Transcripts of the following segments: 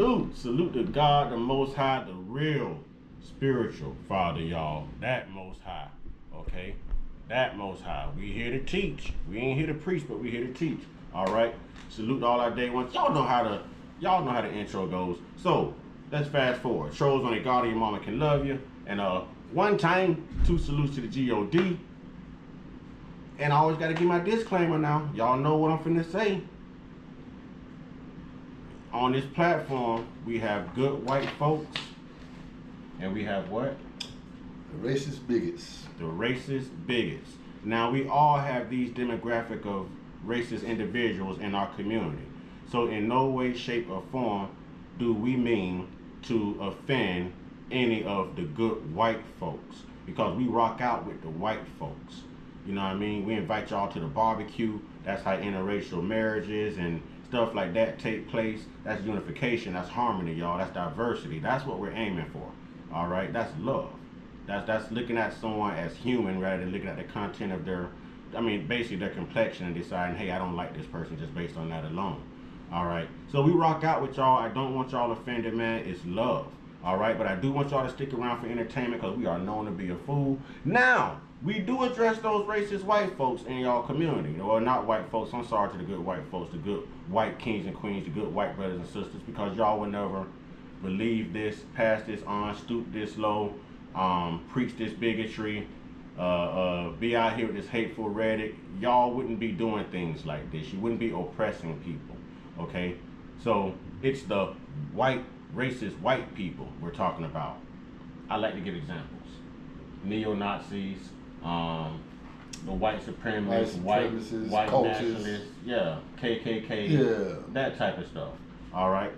Salute to God, the Most High, the real spiritual Father, y'all. That Most High, okay? That Most High. We here to teach. We ain't here to preach, but we here to teach. All right? Salute to all our day ones. Y'all know how the intro goes. So, let's fast forward. Trolls on a God or your mama can love you. And one time, 2 salutes to the G-O-D. And I always got to give my disclaimer now. Y'all know what I'm finna say. On this platform, we have good white folks. And we have what? The racist bigots. The racist bigots. Now, we all have these demographic of racist individuals in our community. So in no way, shape, or form do we mean to offend any of the good white folks, because we rock out with the white folks. You know what I mean? We invite y'all to the barbecue. That's how interracial marriages and stuff like that take place. That's unification. That's harmony, y'all. That's diversity. That's what we're aiming for. All right? That's love. That's looking at someone as human rather than looking at the content of basically their complexion and deciding, hey, I don't like this person just based on that alone. All right? So we rock out with y'all. I don't want y'all offended, man. It's love. All right? But I do want y'all to stick around for entertainment, because we are known to be a fool. Now, we do address those racist white folks in y'all community. Or not white folks. I'm sorry to the good white folks, the good white kings and queens, the good white brothers and sisters, because y'all will never believe this, pass this on, stoop this low, preach this bigotry, be out here with this hateful rhetoric. Y'all wouldn't be doing things like this. You wouldn't be oppressing people, okay? So it's the white, racist white people we're talking about. I like to give examples. Neo-Nazis, the white supremacists, white nationalists, yeah, KKK, yeah, that type of stuff, all right?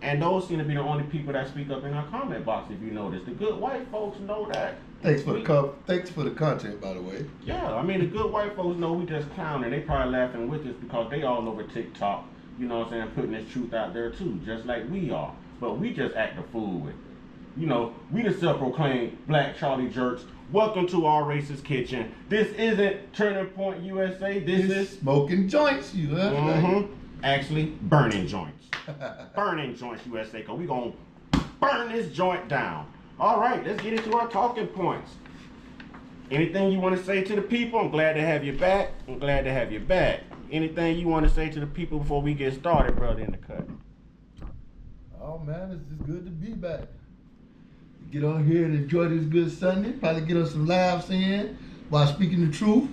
And those seem to be the only people that speak up in our comment box, if you notice. The good white folks know that. Thanks for the content, by the way. Yeah, I mean, the good white folks know we just clowning. They probably laughing with us because they all over TikTok, you know what I'm saying, putting this truth out there too, just like we are. But we just act a fool with it. You know, we the self-proclaimed Black Charlie Jerks. Welcome to our racist kitchen. This isn't Turning Point USA. This is Smoking Joints USA. Mm-hmm. Actually, burning joints. Burning joints USA, because we going to burn this joint down. All right, let's get into our talking points. Anything you want to say to the people? I'm glad to have you back. I'm glad to have you back. Anything you want to say to the people before we get started, brother, in the cut? Oh, man, it's just good to be back. Get on here and enjoy this good Sunday. Probably get us some laughs in while speaking the truth.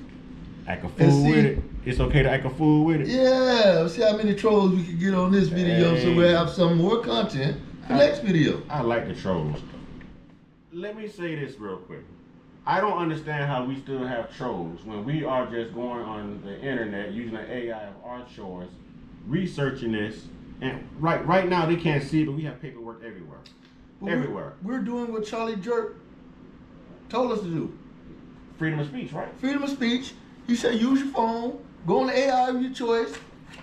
Act a fool with it. It's okay to act a fool with it. Yeah, let's see how many trolls we can get on this video, so we'll have some more content for next video. I like the trolls. Let me say this real quick. I don't understand how we still have trolls when we are just going on the internet using the AI of our choice, researching this, and right now they can't see it, but we have paperwork everywhere. Everywhere. We're doing what Charlie Jerk told us to do. Freedom of speech, right? Freedom of speech. He said use your phone, go on the AI of your choice.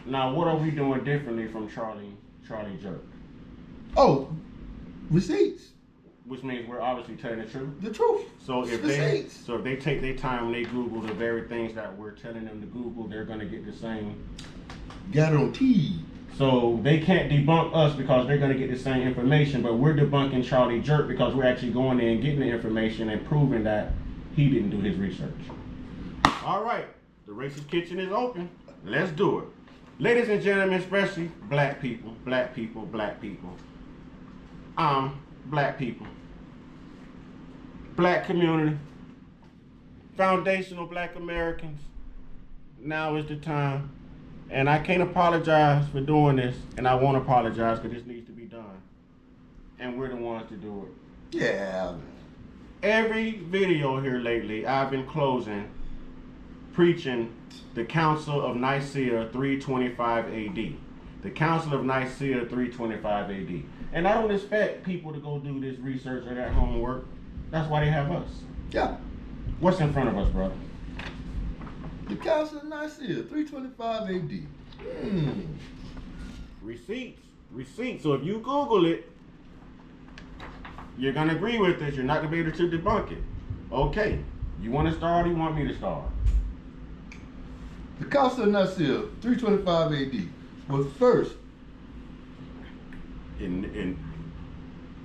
Now, what are we doing differently from Charlie Jerk? Oh, receipts. Which means we're obviously telling the truth. The truth. So if they take their time and they Google the very things that we're telling them to Google, they're gonna get the same. Guaranteed. So they can't debunk us because they're gonna get the same information, but we're debunking Charlie Jerk because we're actually going in and getting the information and proving that he didn't do his research. All right, the racist kitchen is open. Let's do it. Ladies and gentlemen, especially black people, black people. Black community, foundational black Americans, now is the time. And I can't apologize for doing this, and I won't apologize because this needs to be done. And we're the ones to do it. Yeah. Every video here lately, I've been preaching the Council of Nicaea 325 AD. The Council of Nicaea 325 AD. And I don't expect people to go do this research or that homework. That's why they have us. Yeah. What's in front of us, brother? The Council of Nicaea 325 AD. Receipts. So if you Google it, you're going to agree with this. You're not going to be able to debunk it. Okay. You want to start or you want me to start? The Council of Nicaea 325 AD was first in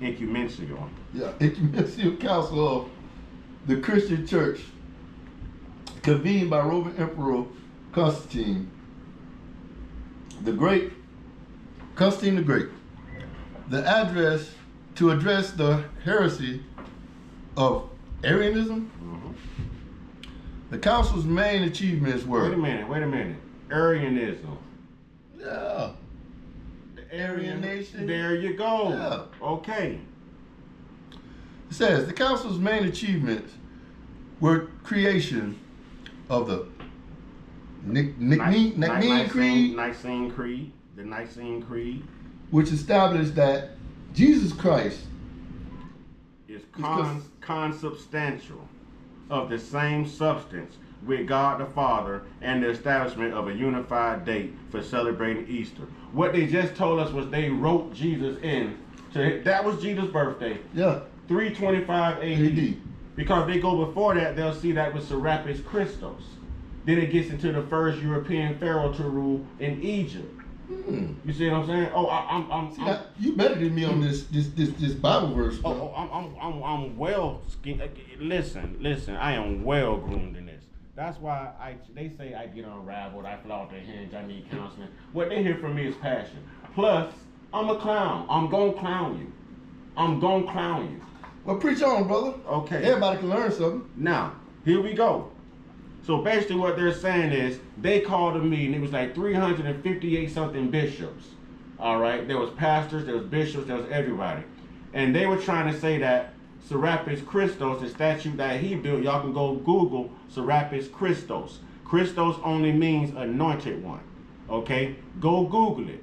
Ecumencio. Yeah, Ecumenical Council of the Christian Church, convened by Roman Emperor Constantine the Great. Constantine the Great. To address the heresy of Arianism. The council's main achievements were. Wait a minute. Arianism. Yeah. The Aryan nation. There you go. Yeah. Okay. It says the council's main achievements were creation of the Nicene Creed, the Nicene Creed, which established that Jesus Christ is consubstantial of the same substance with God the Father, and the establishment of a unified date for celebrating Easter. What they just told us was they wrote Jesus in. That was Jesus' birthday. Yeah. 325 AD. Because they go before that, they'll see that was Serapis Christos. Then it gets into the first European pharaoh to rule in Egypt. You see what I'm saying? Oh, I'm you better than me on this Bible verse. Bro. I'm well. Listen. I am well groomed in this. That's why they say I get unraveled. I fly off the hinge. I need counseling. What they hear from me is passion. Plus, I'm a clown. I'm gonna clown you. Well, preach on, brother. Okay. Everybody can learn something. Now, here we go. So basically what they're saying is they called a meeting. It was like 358 something bishops. All right. There was pastors, there was bishops, there was everybody. And they were trying to say that Serapis Christos, the statue that he built, y'all can go Google Serapis Christos. Christos only means anointed one. Okay. Go Google it.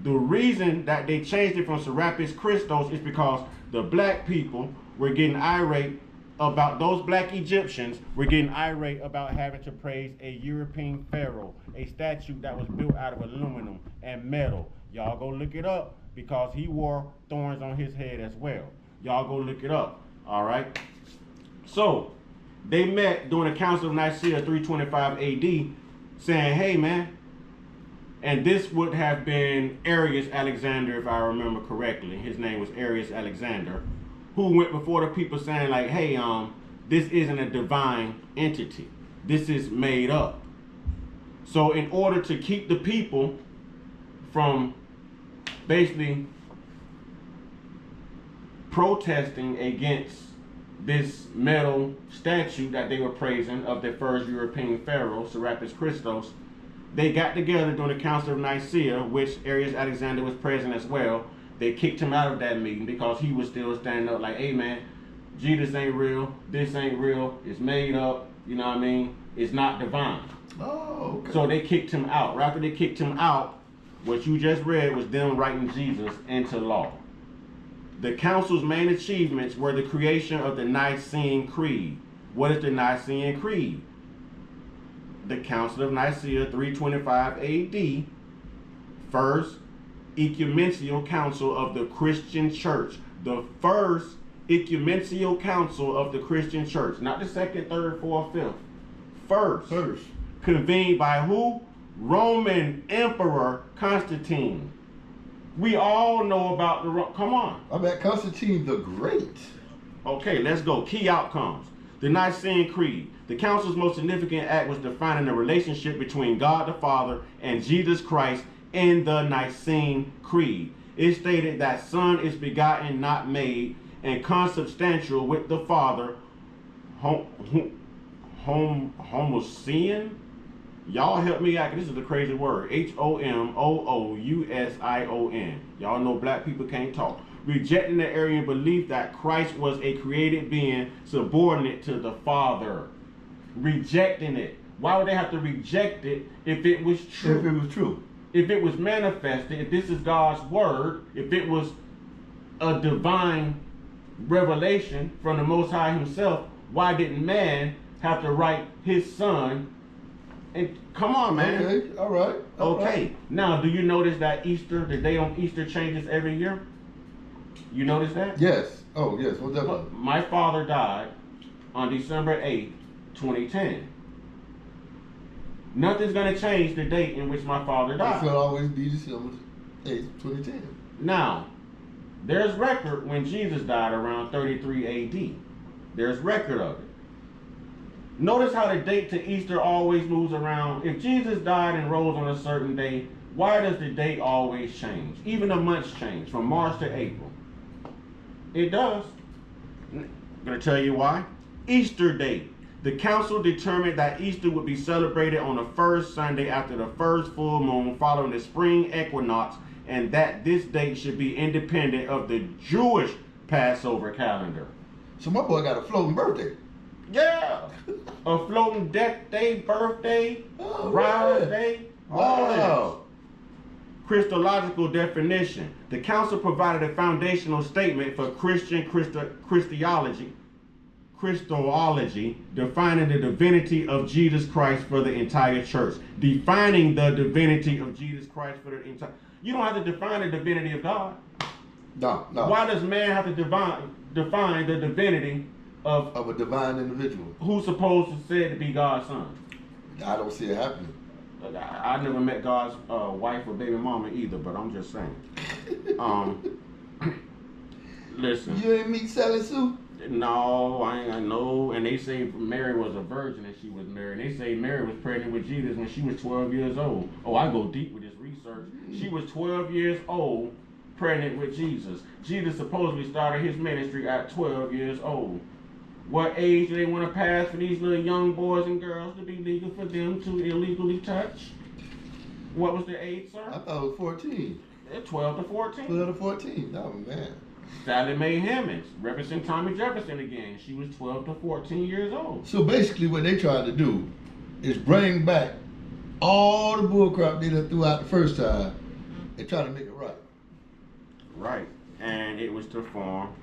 The reason that they changed it from Serapis Christos is because the black people were getting irate about those black Egyptians were getting irate about having to praise a European pharaoh, a statue that was built out of aluminum and metal. Y'all go look it up because he wore thorns on his head as well. Y'all go look it up, all right? So they met during the Council of Nicaea 325 AD saying, hey man, and this would have been Arius Alexander, if I remember correctly. His name was Arius Alexander, who went before the people saying like, hey, this isn't a divine entity. This is made up. So in order to keep the people from basically protesting against this metal statue that they were praising of the first European pharaoh, Serapis Christos, they got together during the Council of Nicaea, which Arius Alexander was present as well. They kicked him out of that meeting because he was still standing up like, hey man, Jesus ain't real, this ain't real, it's made up, you know what I mean? It's not divine. Oh, okay. So they kicked him out. Right after they kicked him out, what you just read was them writing Jesus into law. The council's main achievements were the creation of the Nicene Creed. What is the Nicene Creed? The Council of Nicaea 325 AD, first ecumenical council of the Christian church. The first ecumenical council of the Christian church. Not the second, third, fourth, fifth. First. Convened by who? Roman Emperor Constantine. We all know about come on. I bet Constantine the Great. Okay, let's go. Key outcomes. The Nicene Creed. The council's most significant act was defining the relationship between God the Father and Jesus Christ in the Nicene Creed. It stated that Son is begotten, not made, and consubstantial with the Father, homoousion. Y'all help me out, 'cause this is a crazy word. HOMOOUSION. Y'all know black people can't talk. Rejecting the Arian belief that Christ was a created being subordinate to the Father. Rejecting it. Why would they have to reject it if it was true? If it was true. If it was manifested, if this is God's word, if it was a divine revelation from the Most High himself, why didn't man have to write his son? And come on, man. Okay, all right. Okay. Now, do you notice that Easter, the day on Easter changes every year? You notice that? Yes. Oh, yes. What's that? My father died on December 8th, 2010. Nothing's going to change the date in which my father died. It's going to always be December 8th, 2010. Now, There's record when Jesus died around 33 AD. There's record of it. Notice how the date to Easter always moves around. If Jesus died and rose on a certain day, why does the date always change? Even the months change from March to April. It does. I'm going to tell you why. Easter date. The council determined that Easter would be celebrated on the first Sunday after the first full moon following the spring equinox, and that this date should be independent of the Jewish Passover calendar. So my boy got a floating birthday. Yeah. A floating death day, birthday, rise day. Wow. Christological definition. The council provided a foundational statement for Christology, defining the divinity of Jesus Christ for the entire church. Defining the divinity of Jesus Christ for the entire. You don't have to define the divinity of God. No. Why does man have to define the divinity of a divine individual who's supposed to say to be God's son? I don't see it happening. I never met God's wife or baby mama either, but I'm just saying. Listen. You ain't meet Sally Sue? No, I know. And they say Mary was a virgin and she was married. They say Mary was pregnant with Jesus when she was 12 years old. Oh, I go deep with this research. She was 12 years old, pregnant with Jesus. Jesus supposedly started his ministry at 12 years old. What age do they want to pass for these little young boys and girls to be legal for them to illegally touch? What was the age, sir? I thought it was 14. 12 to 14. 12 to 14. Oh, man. Sally Mae Hammonds, referencing Tommy Jefferson again. She was 12 to 14 years old. So basically what they tried to do is bring back all the bullcrap they done threw out the first time and try to make it right. Right. And it was to form.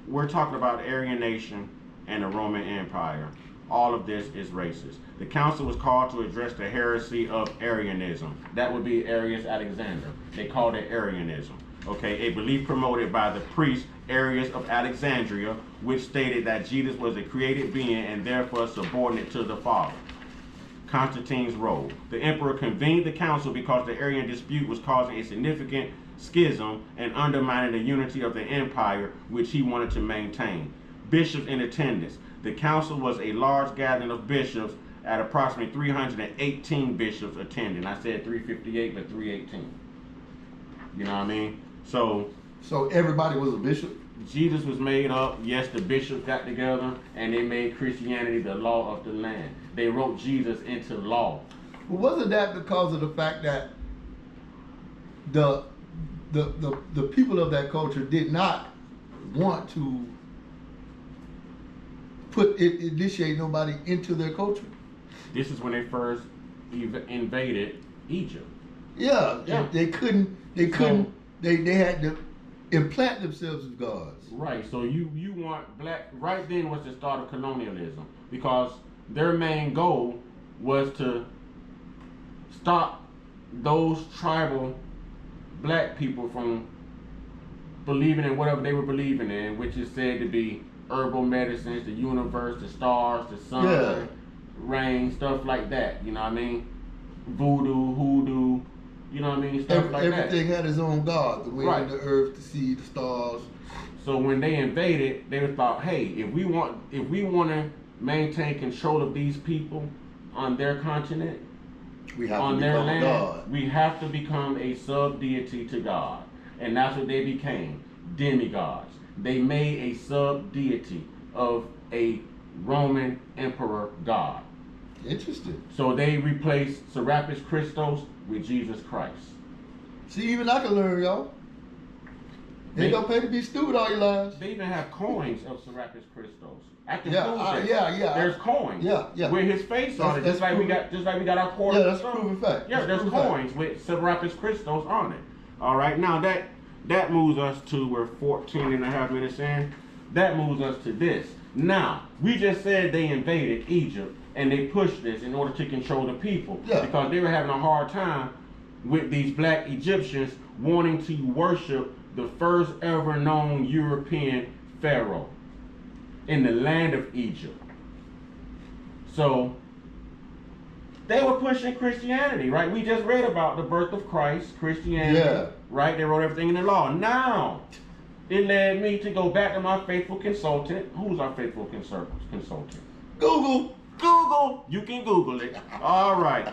We're talking about Aryan nation and the Roman Empire. All of this is racist. The council was called to address the heresy of Arianism. That would be Arius Alexander. They called it Arianism. Okay, a belief promoted by the priest Arius of Alexandria, which stated that Jesus was a created being and therefore subordinate to the Father. Constantine's role. The emperor convened the council because the Arian dispute was causing a significant schism and undermining the unity of the empire, which he wanted to maintain. Bishops in attendance. The council was a large gathering of bishops at approximately 318 bishops attending. I said 358, but 318. You know what I mean? So everybody was a bishop? Jesus was made up. Yes, the bishops got together and they made Christianity the law of the land. They wrote Jesus into law. Well, wasn't that because of the fact that the people of that culture did not want to initiate nobody into their culture? This is when they first invaded Egypt. Yeah. They couldn't. They had to implant themselves as gods. Right. So you want black. Right then was the start of colonialism, because their main goal was to stop those tribal black people from believing in whatever they were believing in, which is said to be herbal medicines, the universe, the stars, the sun, rain, stuff like that. You know what I mean? Voodoo, hoodoo. You know what I mean? Stuff like that. Everything had its own god, the wind, the earth, the sea, the stars. So when they invaded, they thought, hey, if we want to maintain control of these people on their continent, on their land, God. We have to become a sub-deity to God. And that's what they became, demigods. They made a sub-deity of a Roman emperor god. Interesting. So they replaced Serapis Christos with Jesus Christ. See, even I can learn, y'all. They don't pay to be stupid all your lives. They even have coins of Serapis Christos. Yeah. There's coins. Yeah. With his face on it, just like we got our quarter. Yeah, that's proven fact. Yeah, there's coins with Serapis Christos on it. All right, now that moves us to, we're 14 and a half minutes in. That moves us to this. Now, we just said they invaded Egypt and they pushed this in order to control the people. Yeah. Because they were having a hard time with these black Egyptians wanting to worship the first ever known European pharaoh in the land of Egypt. So they were pushing Christianity, right? We just read about the birth of Christ, Christianity. right? They wrote everything in the law. Now, it led me to go back to my faithful consultant. Who's our faithful consultant? Google. Google. You can Google it. All right.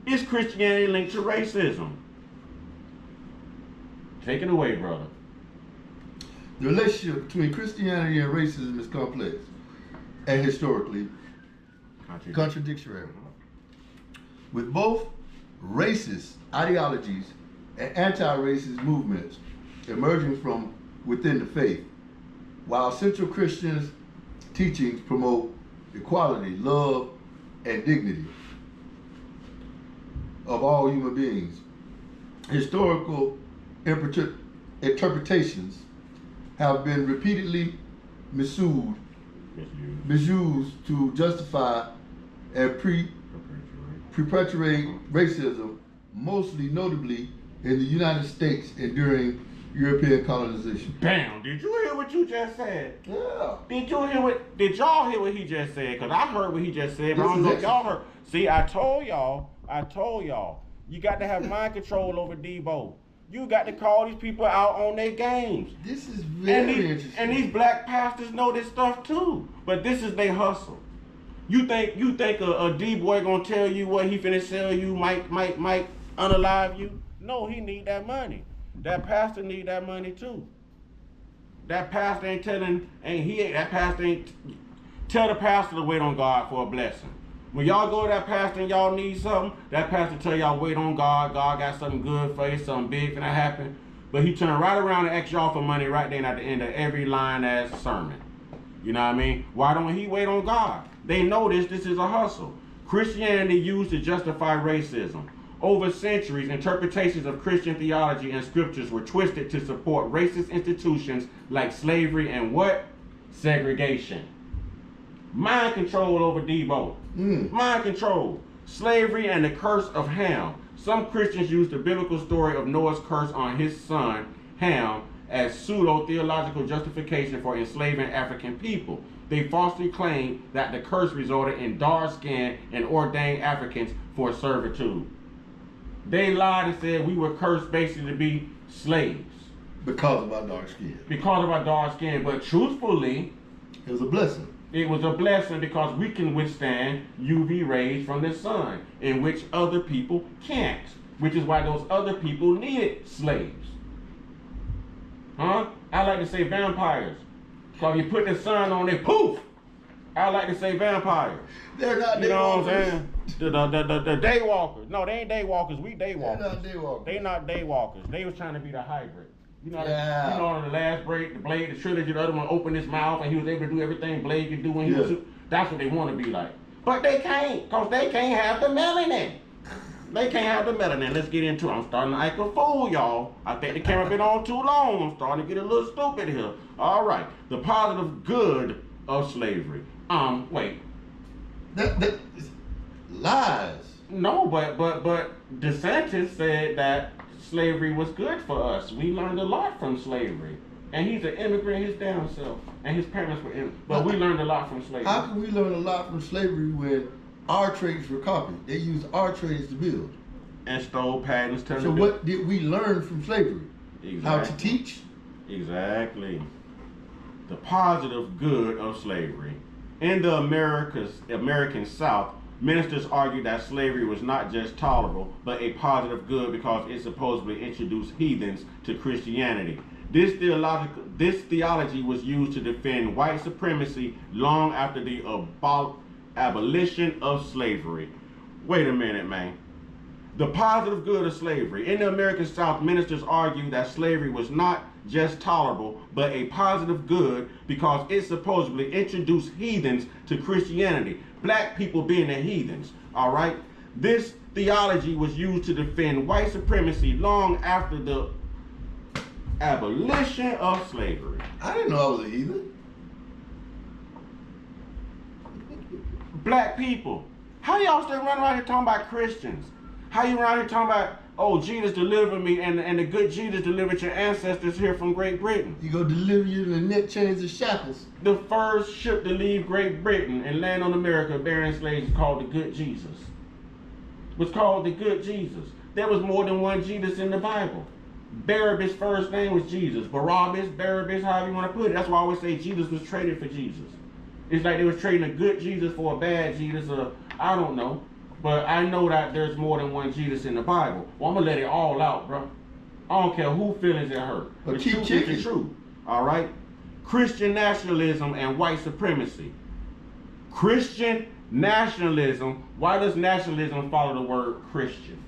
Is Christianity linked to racism? Take it away, brother. The relationship between Christianity and racism is complex and historically contradictory. With both racist ideologies and anti-racist movements emerging from within the faith, while central Christian teachings promote equality, love, and dignity of all human beings. Historical interpretations have been repeatedly misused to justify and perpetuate racism, mostly notably in the United States and during European colonization. Damn, did you hear what you just said? Yeah. Did y'all hear what he just said? Because I heard what he just said, but I don't know if y'all heard. See, I told y'all, you got to have mind control over Debo. You got to call these people out on their games. This is very interesting. And these black pastors know this stuff too. But this is their hustle. You think a D-boy gonna tell you what he finna sell you might unalive you? No, he need that money. That pastor need that money too. That pastor ain't tell the pastor to wait on God for a blessing. When y'all go to that pastor and y'all need something, that pastor tell y'all wait on God. God got something good for you, something big finna happen. But he turn right around and ask y'all for money right then at the end of every line as sermon. You know what I mean? Why don't he wait on God? They know this is a hustle. Christianity used to justify racism. Over centuries, interpretations of Christian theology and scriptures were twisted to support racist institutions like slavery and what? Segregation. Mind control over Debo. Mind control. Slavery and the curse of Ham. Some Christians use the biblical story of Noah's curse on his son, Ham, as pseudo-theological justification for enslaving African people. They falsely claim that the curse resulted in dark-skinned and ordained Africans for servitude. They lied and said we were cursed basically to be slaves. Because of our dark skin. Because of our dark skin. But truthfully, it was a blessing. It was a blessing because we can withstand UV rays from the sun, in which other people can't. Which is why those other people needed slaves. Huh? I like to say vampires. So you put the sun on it, poof! I like to say vampires. They're not daywalkers. You know what I'm saying? The daywalkers. No, they ain't daywalkers. We daywalkers. They're not daywalkers. They not daywalkers. They was trying to be the hybrid. You know, yeah. You know, on the last break, the Blade, the trilogy, the other one opened his mouth and he was able to do everything Blade could do when he was. That's what they want to be like. But they can't, because they can't have the melanin. They can't have the melanin. Let's get into it. I'm starting to act a fool, y'all. I think the camera been on too long. I'm starting to get a little stupid here. All right. The positive good of slavery. Wait. That lies. No, but DeSantis said that slavery was good for us. We learned a lot from slavery. And he's an immigrant his damn self. And his parents were immigrants. But we learned a lot from slavery. How can we learn a lot from slavery when our trades were copied? They used our trades to build. And stole patents. So what did we learn from slavery? Exactly. How to teach? Exactly. The positive good of slavery. In the American South, ministers argued that slavery was not just tolerable, but a positive good because it supposedly introduced heathens to Christianity. This theology was used to defend white supremacy long after the abolition of slavery. Wait a minute, man. The positive good of slavery. In the American South, ministers argued that slavery was not just tolerable, but a positive good because it supposedly introduced heathens to Christianity. Black people being the heathens, all right? This theology was used to defend white supremacy long after the abolition of slavery. I didn't know I was a heathen. Black people. How y'all still running around here talking about Christians? How you around here talking about, oh, Jesus delivered me, and the good Jesus delivered your ancestors here from Great Britain? He gonna deliver you in the net chains and shackles. The first ship to leave Great Britain and land on America bearing slaves was called the Good Jesus. Was called the Good Jesus. There was more than one Jesus in the Bible. Barabbas' first name was Jesus. Barabbas, Barabbas, however you want to put it. That's why I always say Jesus was traded for Jesus. It's like they was trading a good Jesus for a bad Jesus, or I don't know. But I know that there's more than one Jesus in the Bible. Well, I'm going to let it all out, bro. I don't care who feelings it hurt. The truth is the truth. All right? Christian nationalism and white supremacy. Christian nationalism. Why does nationalism follow the word Christian?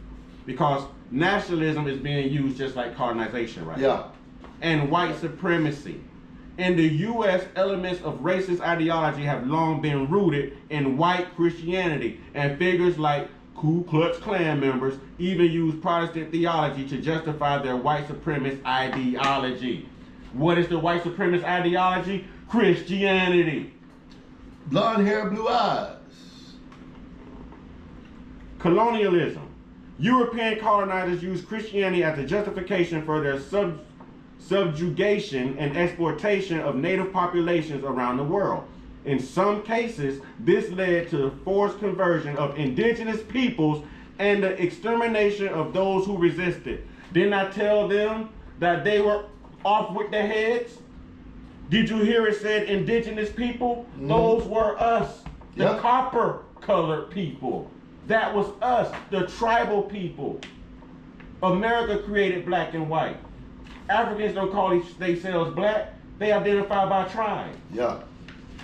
Because nationalism is being used just like colonization right now. And white supremacy. In the U.S., elements of racist ideology have long been rooted in white Christianity, and figures like Ku Klux Klan members even use Protestant theology to justify their white supremacist ideology. What is the white supremacist ideology? Christianity. Blonde hair, blue eyes. Colonialism. European colonizers used Christianity as a justification for their subjugation and exploitation of native populations around the world. In some cases, this led to the forced conversion of indigenous peoples and the extermination of those who resisted. Didn't I tell them that they were off with their heads? Did you hear it said indigenous people? Those were us, the copper colored people. That was us, the tribal people. America created black and white. Africans don't call themselves black. They identify by tribe.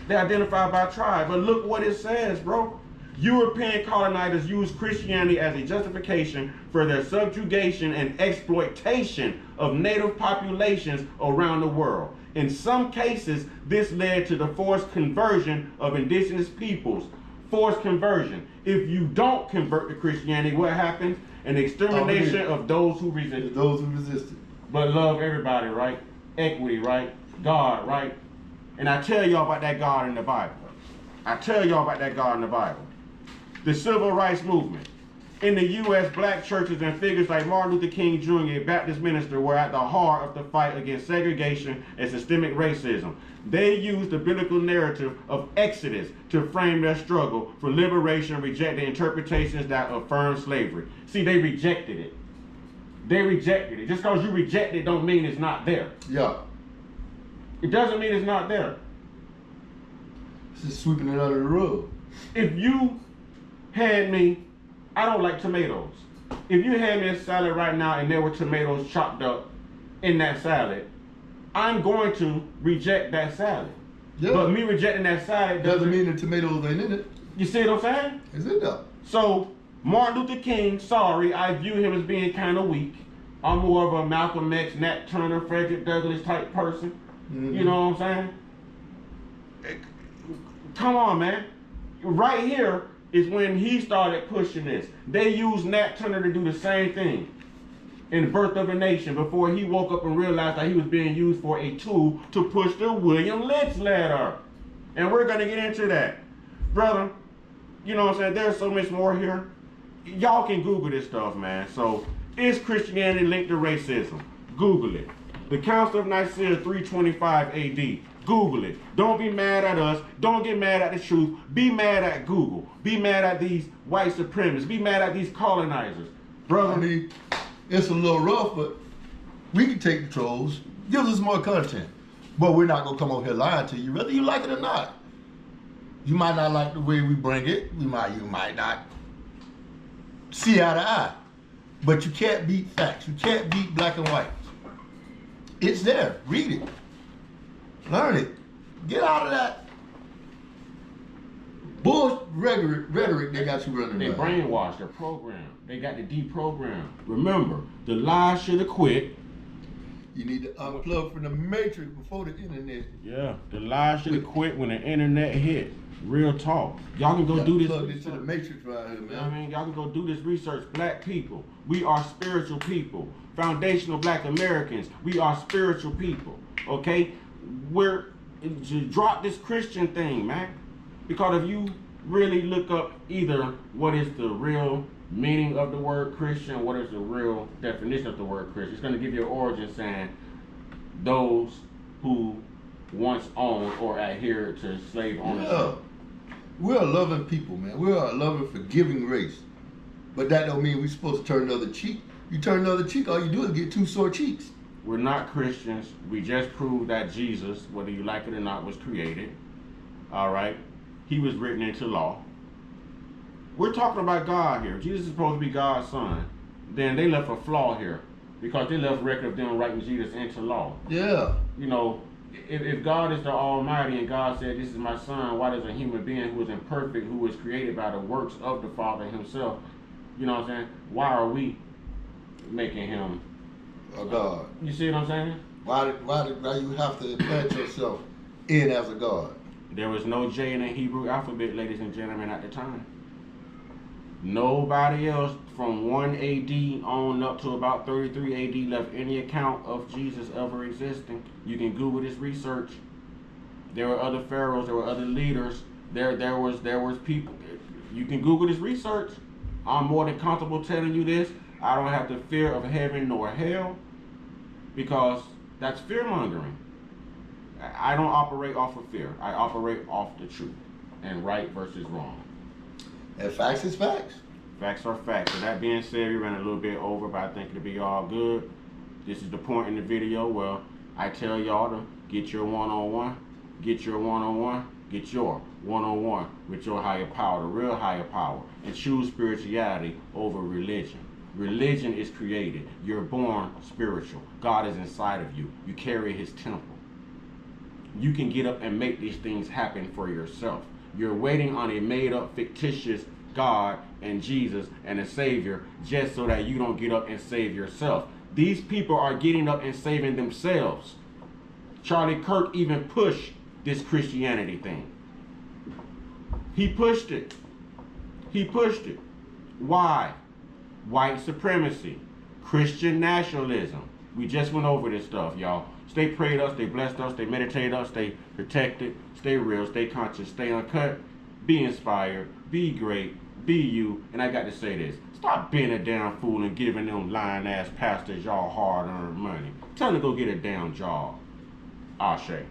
They identify by tribe. But look what it says, bro. European colonizers used Christianity as a justification for their subjugation and exploitation of native populations around the world. In some cases, this led to the forced conversion of indigenous peoples. Forced conversion. If you don't convert to Christianity, what happens? An extermination of those who resisted. Those who resisted. But love everybody, right? Equity, right? God, right? And I tell y'all about that God in the Bible. I tell y'all about that God in the Bible. The Civil Rights Movement. In the U.S., black churches and figures like Martin Luther King Jr., a Baptist minister, were at the heart of the fight against segregation and systemic racism. They used the biblical narrative of Exodus to frame their struggle for liberation, rejecting interpretations that affirm slavery. See, they rejected it. They rejected it. Just because you reject it don't mean it's not there. It doesn't mean it's not there. It's just sweeping it under the rug. If you had me, I don't like tomatoes. If you had me a salad right now and there were tomatoes chopped up in that salad, I'm going to reject that salad. But me rejecting that salad doesn't mean the tomatoes ain't in it. You see what I'm saying? It's in there. So Martin Luther King, sorry, I view him as being kind of weak. I'm more of a Malcolm X, Nat Turner, Frederick Douglass type person. You know what I'm saying? Come on, man. Right here is when he started pushing this. They used Nat Turner to do the same thing in Birth of a Nation before he woke up and realized that he was being used for a tool to push the William Lynch ladder. And we're going to get into that. Brother, you know what I'm saying? There's so much more here. Y'all can Google this stuff, man. So, is Christianity linked to racism? Google it. The Council of Nicaea 325 AD. Google it. Don't be mad at us. Don't get mad at the truth. Be mad at Google. Be mad at these white supremacists. Be mad at these colonizers. Brother. I mean, it's a little rough, but we can take the trolls. Give us more content. But we're not going to come over here lying to you, whether you like it or not. You might not like the way we bring it. You might not see eye to eye. But you can't beat facts. You can't beat black and white. It's there. Read it. Learn it. Get out of that bullshit rhetoric they got you running around. They brainwashed, they're programmed. They got to deprogram. Remember, the lies should have quit. You need to unplug from the matrix before the internet. Yeah, the lies should have quit when the internet hit. Real talk. Y'all can go do this. Plug into the matrix right here, man. You know what I mean? Y'all can go do this research. Black people, we are spiritual people. Foundational black Americans, we are spiritual people. Okay? We're to drop this Christian thing, man. Because if you really look up either what is the real meaning of the word Christian, what is the real definition of the word Christian, it's going to give you an origin saying those who once owned or adhered to slave ownership. Yeah. We're a loving people, man. We're a loving, forgiving race. But that don't mean we're supposed to turn the other cheek. You turn the other cheek, all you do is get two sore cheeks. We're not Christians. We just proved that Jesus, whether you like it or not, was created. All right? He was written into law. We're talking about God here. Jesus is supposed to be God's son. Then they left a flaw here because they left record of them writing Jesus into law. Yeah. You know, if God is the Almighty and God said, this is my son, why does a human being who is imperfect, who was created by the works of the Father himself, you know what I'm saying? Why are we making him A God. You see what I'm saying? Why you have to plant yourself in as a God? There was no J in the Hebrew alphabet, ladies and gentlemen, at the time. Nobody else from 1 AD on up to about 33 AD left any account of Jesus ever existing. You can Google this research. There were other pharaohs, there were other leaders. There was people. You can Google this research. I'm more than comfortable telling you this. I don't have the fear of heaven nor hell because that's fear mongering. I don't operate off of fear. I operate off the truth and right versus wrong. And facts is facts. Facts are facts. So that being said, we ran a little bit over, but I think it'll be all good. This is the point in the video where I tell y'all to get your one-on-one, get your one-on-one, get your one-on-one with your higher power, the real higher power, and choose spirituality over religion. Religion is created. You're born spiritual. God is inside of you. You carry his temple. You can get up and make these things happen for yourself. You're waiting on a made-up, fictitious God and Jesus and a Savior just so that you don't get up and save yourself. These people are getting up and saving themselves. Charlie Kirk even pushed this Christianity thing. He pushed it. He pushed it. Why? White supremacy, Christian nationalism. We just went over this stuff, y'all. Stay prayed us, stay blessed us, stay meditate us, stay protected, stay real, stay conscious, stay uncut, be inspired, be great, be you. And I got to say this. Stop being a damn fool and giving them lying ass pastors y'all hard earned money. Tell them to go get a damn job. Ashe.